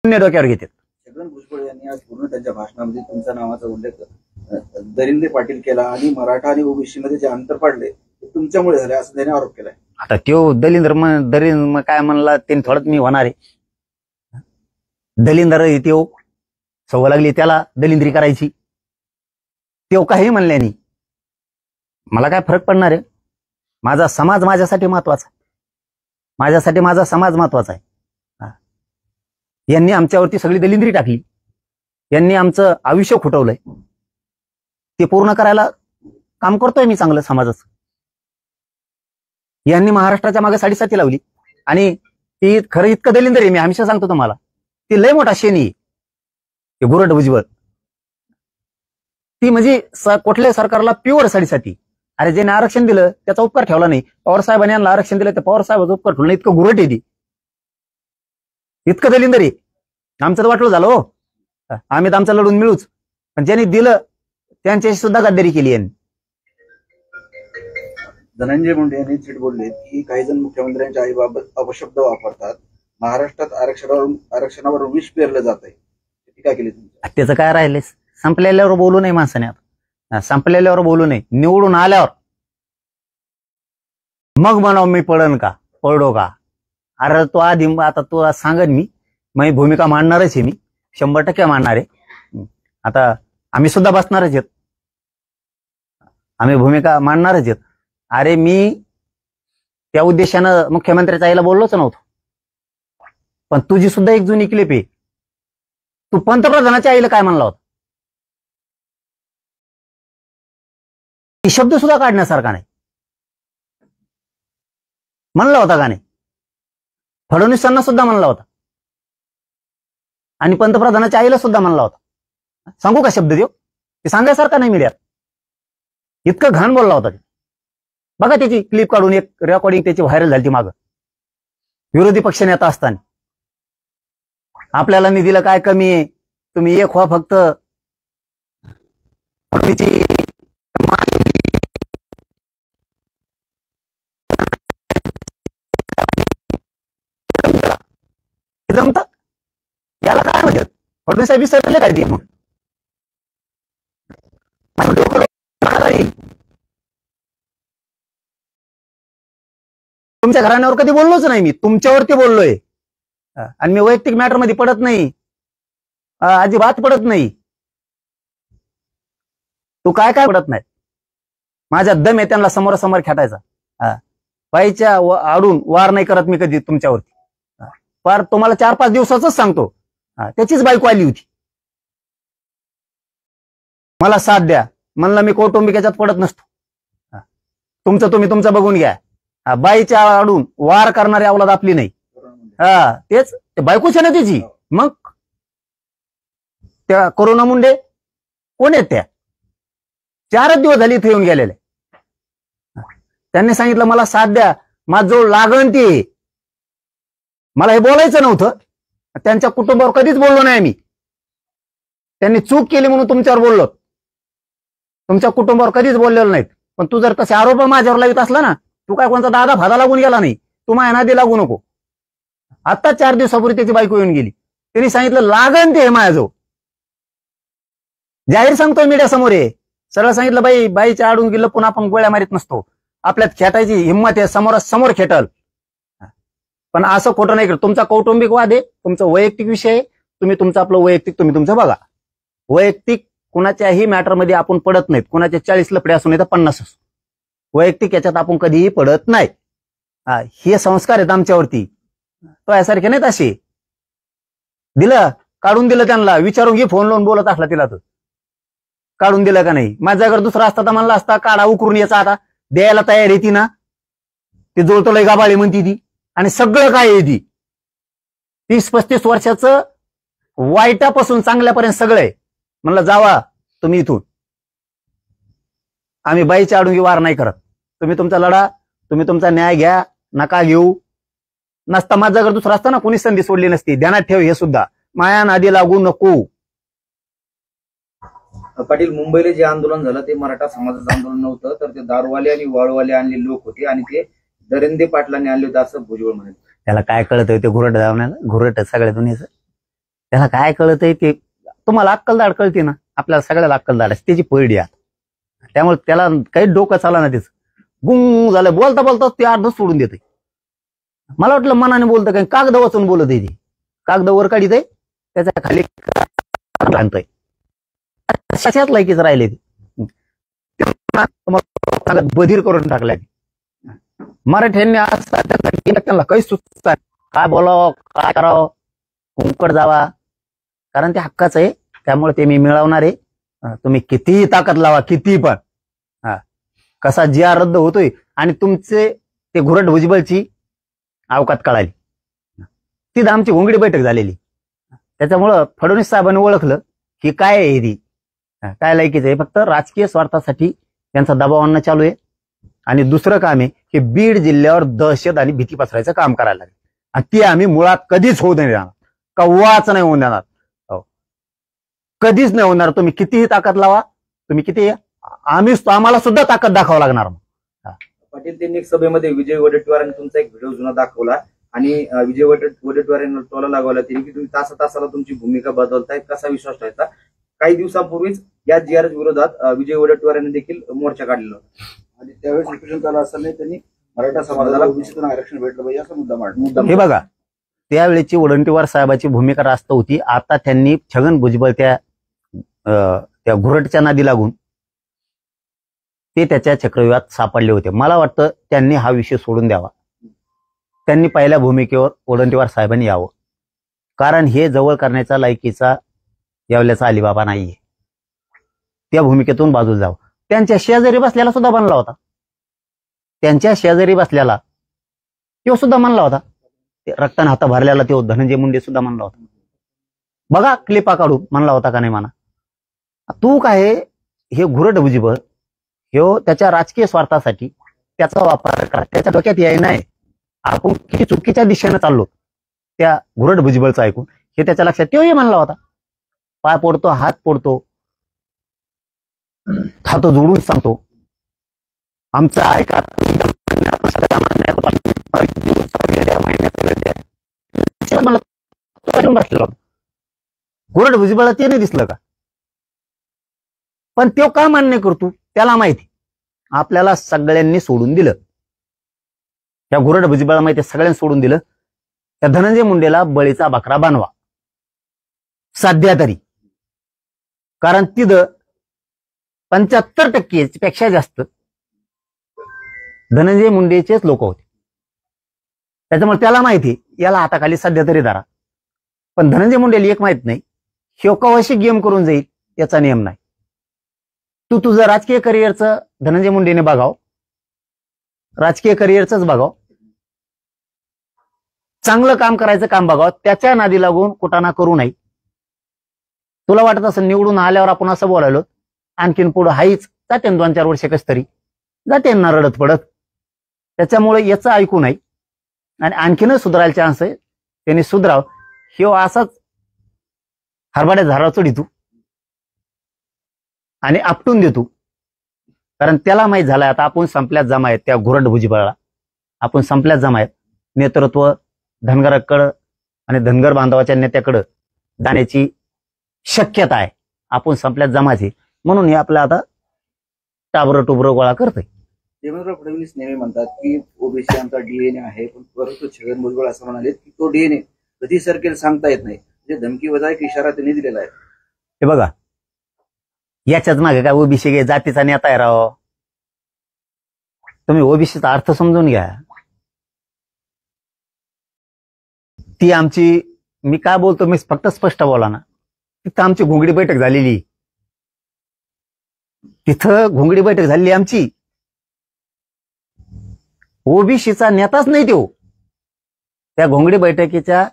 डोक्यावर घेतात. छगन भुजबळ यांनी आज पूर्ण त्यांच्या भाषणामध्ये तुमच्या नावाचा उल्लेख दरिंदे पाटील केला आणि मराठा आणि ओबीसी मध्ये जे अंतर पाडले ते तुमच्यामुळे झाले असं त्याने आरोप केलाय. आता त्यो दलिंद्र काय म्हणला त्यांनी थोडंच मी होणार आहे. दलिंदर त्यो सवय लागली त्याला दलिंद्री करायची. त्यो काही म्हणल्यानी मला काय फरक पडणार आहे. माझा समाज माझ्यासाठी महत्वाचा आहे. माझ्यासाठी माझा समाज महत्वाचा आहे. यांनी आमच्यावरती सगळी दलिंद्री टाकली. यांनी आमचं आयुष्य खुटवलंय. ते पूर्ण करायला काम करतोय मी चांगलं समाजाचं. यांनी महाराष्ट्राच्या मागे साडेसाती लावली आणि ती खरं इतकं दलिंद्र आहे. मी हमेशा सांगतो तुम्हाला ती लय मोठा शेणी आहे. ते गुरट भुजबळ ती म्हणजे कुठल्याही सरकारला प्युअर साडेसाती. अरे ज्याने आरक्षण दिलं त्याचा उपकार ठेवला नाही. पवार साहेबांनी यांना आरक्षण दिलं तर पवार साहेबाचा उपकार ठेवला नाही. इतकं गुरट आहे ती. इतकं दलिंदर आहे. आमचं तर वाटलं झालं हो. आम्ही तर आमचं लढून मिळूच. पण ज्यांनी दिलं त्यांच्याशी सुद्धा गद्दारी केली यांनी. धनंजय मुंडे यांनी थेट बोलले की काही जण मुख्यमंत्र्यांच्या आईबाबत अपशब्द वापरतात. महाराष्ट्रात आरक्षणावर विष पेरलं जात आहे. टीका केली तुम्ही. त्याचं काय राहिलंय. संपलेल्यावर बोलू नये माणसाने. आता संपलेल्यावर बोलू नये. निवडून आल्यावर मग म्हणाव मी पडो का. अरे तो आधी आता तो सांगन मी भूमिका मांडणारच आहे. मी 100% मांडणार आहे. आता आम्ही सुद्धा बसणारच आहेत. आम्ही भूमिका मांडणारच आहेत. अरे मी त्या उद्देशानं मुख्यमंत्र्याच्या आईला बोललोच नव्हतो. पण तुझी सुद्धा एक जुनी क्लिप आहे. तू पंतप्रधानाच्या आईला काय म्हणला होता. शब्द सुद्धा काढण्यासारखा नाही. म्हणला होता का नाही. फडणवीसांना सुद्धा म्हणला होता आणि पंतप्रधानाच्या आईला सुद्धा म्हणला होता. सांगू का शब्द देव. ते सांगायसारखा नाही मीडियात. इतकं घाण बोलला होता. बघा त्याची क्लिप काढून एक रेकॉर्डिंग त्याची व्हायरल झाली मागं. विरोधी पक्षनेता असताना आपल्याला निधीला काय कमी आहे. तुम्ही एक व्हा फक्त. जमतात याला काय म्हणतात. फडणवीस साहेब विसरले काय ते. मग तुमच्या घराण्यावर कधी बोललोच नाही मी. तुमच्यावरती बोललोय. आणि मी वैयक्तिक मॅटर मध्ये पडत नाही. अजिबात पडत नाही. तू काय पडत नाही. माझ्या दम आहे त्यांना समोरासमोर खेटायचा. बाईच्या आडून वार नाही करत मी कधी तुमच्यावरती. फार तुम्हाला 4-5 दिवसाच सांगतो. त्याचीच बायको आली होती. मला साथ द्या म्हणलं. मी कौटुंबिक याच्यात पडत नसतो. तुमचं तुम्ही तुमचं बघून घ्या. बाईच्या आडून वार करणारी अवलाद आपली नाही. तेच बायकोच्या ना त्याची. मग त्या कोरोना मुंडे कोण आहेत त्या. 4 दिवस झाली इथे येऊन गेलेले. त्यांनी सांगितलं मला साथ द्या. माझ जो लागण ते. मला हे बोलायचं नव्हतं. त्यांच्या कुटुंबावर कधीच बोललो नाही मी. त्यांनी चूक केली म्हणून तुमच्यावर बोललो. तुमच्या कुटुंबावर कधीच बोललेलो नाहीत. पण तू जर तसे आरोप माझ्यावर लावित असला ना. तू काय कोणता दादा फादा लागून गेला नाही. तू माझ्या नादी लागू नको. आता 4 दिवसापूर्वी त्याची बायको येऊन गेली. त्यांनी सांगितलं लागण ते माझ्याजवळ. जाहीर सांगतोय मीडिया समोर आहे. सरळ सांगितलं बाईच्या आडून गेलं पुन्हा आपण गोळ्या मारीत नसतो. आपल्यात खेटायची हिंमत आहे. समोरासमोर खेटल. पण असं खोटं नाही करत. तुमचा कौटुंबिक वाद आहे. तुमचा वैयक्तिक विषय आहे. तुम्ही तुमचं आपलं वैयक्तिक तुम्ही तुमचं बघा. वैयक्तिक कुणाच्याही मॅटरमध्ये आपण पडत नाहीत. कुणाचे 40 लफडे असू नाही तर 50 असू. वैयक्तिक याच्यात आपण कधीही पडत नाही. हे संस्कार आहेत आमच्यावरती. तो यासारखे नाहीत असे. दिलं काढून दिलं त्यांना. विचारून घे फोन लावून बोलत असला तिला तर काढून दिलं का नाही. माझ्या घर दुसरा असता तर म्हणला असता काढा उकरून याचा. आता द्यायला तयार आहे ती ना. ती जोडतोय गाबाळी म्हणती ती. आणि सगळं काय आहे ती. 30-35 वर्षाचं वाईटापासून चांगल्यापर्यंत सगळं आहे. म्हणलं जावा तुम्ही इथून. आम्ही बाईच्या आडून वार नाही करत. तुम्ही तुमचा लढा. तुम्ही तुमचा न्याय घ्या. नका घेऊ. नसता माझा घर दुसरा असता ना कोणी संधी सोडली नसती. ध्यानात ठेव हे सुद्धा. माया नादी लागू नको. पाटील मुंबईला जे आंदोलन झालं ते मराठा समाजाचं आंदोलन नव्हतं तर ते दारूवाले आणि वाळूवाले आणलेले लोक होते आणि ते दरिंदे पाटलांनी आणले होते असं भुजबळ म्हणाले. त्याला काय कळत ते घुरट धावण्याला. घुरट सगळ्या दुनियेचं. त्याला काय कळतंय ते तुम्हाला अक्कलदाड कळते ना, आपल्याला सगळ्याला अक्कलदाड असते, त्याची पळडी आहे. त्यामुळे त्याला काही डोकं चाला ना, त्याचं गुंग झालं, बोलता बोलता ते अर्ध सोडून देते. मला वाटलं मनाने बोलतं काय, कागद वाचून बोलत आहे. कागद वर काढित आहे, त्याच्या खाली आणतोय. कशात लायकीच राहिले ते बधीर करून टाकलाय. मराठ्यांनी त्यांना काही सुचतात, काय बोलावं काय करावं, कुंकड जावा, कारण ते हक्काच आहे. त्यामुळे ते मी मिळवणार आहे. तुम्ही कितीही ताकद लावा, किती पण. कसा जिया रद्द होतोय आणि तुमचे ते घुरट भुजबळची अवकात कळाली. तिथं आमची घोंगडी बैठक झालेली. त्याच्यामुळं फडणवीस साहेबांनी ओळखलं की काय आहे ही, काय लायकीचं आहे. फक्त राजकीय स्वार्थासाठी त्यांचा दबाव आणणं चालू आहे. आणि दुसरं काम आहे की बीड जिल्ह्यावर दहशत आणि भीती पसरायचं काम करायला लागेल. आणि ते आम्ही मुळात कधीच होऊ नाही देणार, कव्वाच नाही होऊन देणार, कधीच नाही होणार. तुम्ही कितीही ताकद लावा, तुम्ही किती, आम्हाला सुद्धा ताकद दाखवावं लागणार. पाटील, त्यांनी एक सभेमध्ये विजय वडेट्टीवारांनी तुमचा एक व्हिडिओ जुना दाखवला आणि विजय वडेट्टीवार यांना टोला लागवला त्यांनी की तुम्ही तासाला तुमची भूमिका बदलताय, कसा विश्वास ठेवायचा. काही दिवसापूर्वीच या GRS विरोधात विजय वडेट्टीवार यांनी देखील मोर्चा काढलेला होता आणि त्यावेळेस उपोषण चालू असताना त्यांनी मराठा समाजाला ओबीसीतून आरक्षण भेटलं पाहिजे असा मुद्दा मांडला. हे बघा, त्यावेळेची वडेट्टीवार साहेबाची भूमिका रास्त होती. आता त्यांनी छगन भुजबळ त्या घुरटच्या नादी लागून ते त्याच्या चक्रव्यूहात सापडले होते. मला वाटतं त्यांनी हा विषय सोडून द्यावा. त्यांनी पहिल्या भूमिकेवर वडेट्टीवार साहेबांनी यावं, कारण हे जवळ करण्याचा लायकीचा यावल्याचा अलिबाबा नाहीये. त्या भूमिकेतून बाजूला जावं. त्यांच्या शेजारी बसल्याला सुद्धा बनला होता, त्यांच्या शेजारी बसल्याला तो सुद्धा म्हणला होता, रक्ताने हात भरल्याला तो धनंजय मुंडे सुद्धा म्हणला होता. बघा क्लिपा काढून म्हणला होता का नाही म्हणा. तू काय हे घुरट भुजबळ ह्यो त्याच्या राजकीय स्वार्थासाठी त्याचा वापर करा, त्याच्या डोक्यात याय नाही आपण किती चुकीच्या दिशेने चाललो त्या घुरट भुजबळचं ऐकून, हे त्याच्या लक्षात तोही म्हणला होता. पाय पोडतो, हात पोडतो, खातो जोडून सांगतो, आमचा ऐका घुरट भुजबळला ते नाही दिसलं का. पण तो का मान्य करतो त्याला माहिती, आपल्याला सगळ्यांनी सोडून दिलं. त्या घुरट भुजबळला माहिती, सगळ्यांनी सोडून दिलं. त्या धनंजय मुंडेला बळीचा बकरा बनवा सध्या तरी, कारण तिथं 75% पेक्षा जास्त धनंजय मुंडेचेच लोक होते. त्याच्यामुळे त्याला माहिती याला हाताखाली सध्या तरी धरा. पण धनंजय मुंडेला एक माहित नाही, ह्यो कवाशी गेम करून जाईल याचा नियम नाही. तू तुझं राजकीय करिअरचं धनंजय मुंडेने बघाव, राजकीय करिअरच बघाव, चांगलं काम करायचं काम बघावं, त्याच्या नादी लागून कुटाणा करू नये. तुला वाटत असं निवडून आल्यावर आपण असं बोलायलो, आणखीन पुढं हाईच जाते 2-4 वर्ष कस तरी जाते ना रडत पडत. त्याच्यामुळे याचं ऐकू नये आणि आणखीनच सुधारायला चान्स आहे. त्यांनी सुधराव. ह्यो असाच हरभाड्या झाडावर चढितू आणि आपटून देतो, कारण त्याला माहित झालंय आता आपण संपल्यात जमा आहेत. त्या घुरट भुजबळला आपण संपल्यात जमा आहेत. नेतृत्व धनगराकडं आणि धनगर बांधवाच्या नेत्याकडं जाण्याची शक्यता आहे. आपण संपल्यात जमाचे, म्हणून हे आपलं आता टाबरं टुबरं गोळा करतोय. देवेंद्र फडणवीस नेहमी म्हणतात की ओबीसी आमचा DNA आहे, पण परंतु छगन भुजबळ असं म्हणाले की तो DNA कधी सरकेल सांगता येत नाही. म्हणजे धमकी वजा एक इशारा त्यांनी दिलेला आहे. हे बघा, याच्याच मागे काय ओबीसी जातीचा नेता आहे राव. तुम्ही ओबीसीचा अर्थ समजून घ्या. ती आमची, मी काय बोलतो मी फक्त स्पष्ट बोला ना, तिथं आमची घोंगडी बैठक झालेली, तिथं घोंगडी बैठक झालेली आमची. ओबीसीचा नेताच नाही तो. त्या घोंगडी बैठकीच्या